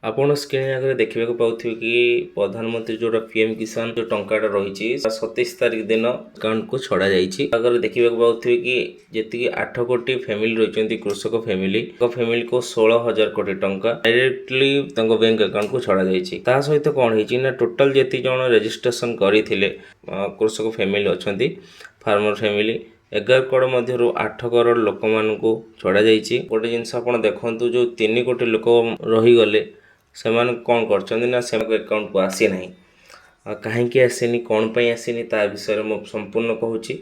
ଆପଣ ସ୍କ୍ରିନ୍ ଆଗରେ ଦେଖିବାକୁ ପାଉଥିବେ କି ପ୍ରଧାନମନ୍ତ୍ରୀ ଯୋଉଟା ପିଏମ୍ କିଷାନ ଯୋଉ ଟଙ୍କାଟା ରହିଛି 27 ତାରିଖ ଦିନ ଆକାଉଣ୍ଟକୁ ଛଡ଼ା ଯାଇଛି। ଆଗରେ ଦେଖିବାକୁ ପାଉଥିବେ କି ଯେତିକି 8 କୋଟି ଫ୍ୟାମିଲି ରହିଛନ୍ତି କୃଷକ ଫ୍ୟାମିଲିକୁ 16,000 କୋଟି ଟଙ୍କା ଡାଇରେକ୍ଟଲି ତାଙ୍କ ବ୍ୟାଙ୍କ ଆକାଉଣ୍ଟକୁ ଛଡ଼ା ଯାଇଛି। ତା ସହିତ କ'ଣ ହେଇଛି ନା ଟୋଟାଲ ଯେତିକି ଜଣ ରେଜିଷ୍ଟ୍ରେସନ କରିଥିଲେ କୃଷକ ଫ୍ୟାମିଲି ଅଛନ୍ତି ଫାର୍ମର ଫ୍ୟାମିଲି 11 କରୋଡ଼ ମଧ୍ୟରୁ 8 କରୋଡ଼ ଲୋକମାନଙ୍କୁ ଛଡ଼ାଯାଇଛି। ଗୋଟେ ଜିନିଷ ଆପଣ ଦେଖନ୍ତୁ ଯୋଉ 3 କୋଟି ଲୋକ ରହିଗଲେ ସେମାନେ କ'ଣ କରିଛନ୍ତି ନା ସେମାନଙ୍କ ଆକାଉଣ୍ଟକୁ ଆସିନାହିଁ। କାହିଁକି ଆସିନି କ'ଣ ପାଇଁ ଆସିନି ତା ବିଷୟରେ ମୁଁ ସମ୍ପୂର୍ଣ୍ଣ କହୁଛି।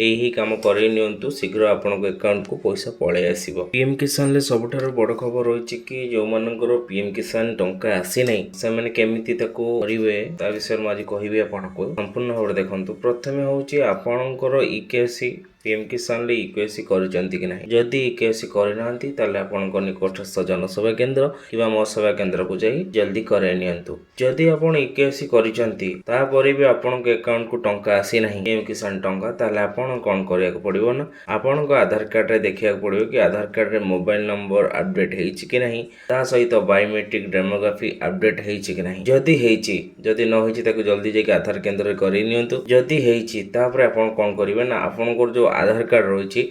ଏହି କାମ କରେଇ ନିଅନ୍ତୁ, ଶୀଘ୍ର ଆପଣଙ୍କ ଆକାଉଣ୍ଟକୁ ପଇସା ପଳେଇ ଆସିବ। ପିଏମ୍ କିଷାନରେ ସବୁଠାରୁ ବଡ଼ ଖବର ରହିଛି କି ଯେଉଁମାନଙ୍କର ପିଏମ୍ କିଷାନ ଟଙ୍କା ଆସିନାହିଁ ସେମାନେ କେମିତି ତାକୁ କରିବେ ତା ବିଷୟରେ ମୁଁ ଆଜି କହିବି ଆପଣଙ୍କୁ। ସମ୍ପୂର୍ଣ୍ଣ ଭାବରେ ଦେଖନ୍ତୁ। ପ୍ରଥମେ ହେଉଛି ଆପଣଙ୍କର ଇକେଏସି ପିଏମ୍ କିଷାନରେ ଇକେଏସି କରିଛନ୍ତି କି ନାହିଁ। ଯଦି ଇକେଏସି କରିନାହାନ୍ତି ତାହେଲେ ଆପଣଙ୍କ ନିକଟସ୍ଥ ଜନସେବା କେନ୍ଦ୍ର କିମ୍ବା ମୋ ସେବା କେନ୍ଦ୍ରକୁ ଯାଇ ଜଲ୍ଦି କରାଇ ନିଅନ୍ତୁ। ଯଦି ଆପଣ ଇକେଏସି କରିଛନ୍ତି ତାପରେ ବି ଆପଣଙ୍କ ଆକାଉଣ୍ଟକୁ ଟଙ୍କା ଆସିନାହିଁ ପିଏମ୍ କିଷାନ ଟଙ୍କା, ତାହେଲେ ଆପଣ କ'ଣ କରିବାକୁ ପଡ଼ିବ ନା ଆପଣଙ୍କ ଆଧାର କାର୍ଡ଼ରେ ଦେଖିବାକୁ ପଡ଼ିବ କି ଆଧାର କାର୍ଡ଼ରେ ମୋବାଇଲ ନମ୍ବର ଆପଡେଟ୍ ହେଇଛି କି ନାହିଁ, ତା ସହିତ ବାୟୋମେଟ୍ରିକ ଡେମୋଗ୍ରାଫି ଆପଡେଟ୍ ହେଇଛି କି ନାହିଁ। ଯଦି ହେଇଛି, ଯଦି ନ ହେଇଛି ତାକୁ ଜଲ୍ଦି ଯାଇକି ଆଧାର କେନ୍ଦ୍ରରେ କରେଇ ନିଅନ୍ତୁ। ଯଦି ହେଇଛି ତାପରେ ଆପଣ କ'ଣ କରିବେ ନା ଆପଣଙ୍କର ଯୋଉ ଆଧାର କାର୍ଡ଼ ରହିଛି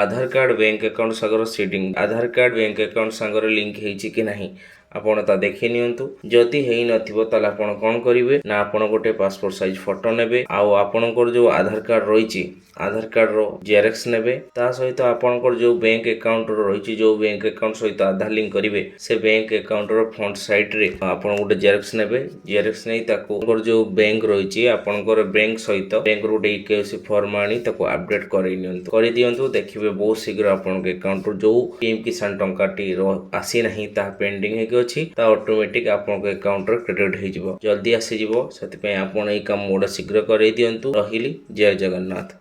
ଆଧାର କାର୍ଡ଼ ବ୍ୟାଙ୍କ ଆକାଉଣ୍ଟ ସାଙ୍ଗରେ ସିଡିଂ ଆଧାର କାର୍ଡ଼ ବ୍ୟାଙ୍କ ଆକାଉଣ୍ଟ ସାଙ୍ଗରେ ଲିଙ୍କ ହେଇଛି କି ନାହିଁ ଆପଣ ତା ଦେଖି ନିଅନ୍ତୁ। ଯଦି ହେଇନଥିବ ତାହେଲେ ଆପଣ କ'ଣ କରିବେ ନା ଆପଣ ଗୋଟେ ପାସପୋର୍ଟ ସାଇଜ ଫଟୋ ନେବେ ଆଉ ଆପଣଙ୍କର ଯୋଉ ଆଧାର କାର୍ଡ଼ ରହିଛି ଆଧାର କାର୍ଡ଼ର ଜେରକ୍ସ ନେବେ। ତା ସହିତ ଆପଣଙ୍କର ଯୋଉ ବ୍ୟାଙ୍କ ଆକାଉଣ୍ଟର ରହିଛି ଯୋଉ ବ୍ୟାଙ୍କ ଆକାଉଣ୍ଟ ସହିତ ଆଧାର ଲିଙ୍କ କରିବେ ସେ ବ୍ୟାଙ୍କ ଆକାଉଣ୍ଟର ଫ୍ରଣ୍ଟ ସାଇଡରେ ଆପଣ ଗୋଟେ ଜେରକ୍ସ ନେବେ। ଜେରକ୍ସ ନେଇ ତାକୁ ଯୋଉ ବ୍ୟାଙ୍କ ରହିଛି ଆପଣଙ୍କର ବ୍ୟାଙ୍କ ସହିତ ବ୍ୟାଙ୍କରୁ ଗୋଟେ ଇକେଏସି ଫର୍ମ ଆଣି ତାକୁ ଆପଡେଟ୍ କରେଇ ନିଅନ୍ତୁ, କରିଦିଅନ୍ତୁ। ଦେଖିବେ ବହୁତ ଶୀଘ୍ର ଆପଣଙ୍କ ଆକାଉଣ୍ଟରୁ ଯୋଉ ପିଏମ୍ କିଷାନ ଟଙ୍କାଟି ଆସିନାହିଁ ତାହା ପେଣ୍ଡିଂ ହେଇକି ଅଛି ତା ଅଟୋମେଟିକ ଆପଣଙ୍କ ଆକାଉଣ୍ଟରେ କ୍ରେଡିଟ୍ ହେଇଯିବ, ଜଲ୍ଦି ଆସିଯିବ। ସେଥିପାଇଁ ଆପଣ ଏଇ କାମ ଗୁଡ଼ା ଶୀଘ୍ର କରେଇ ଦିଅନ୍ତୁ। ରହିଲି, ଜୟ ଜଗନ୍ନାଥ।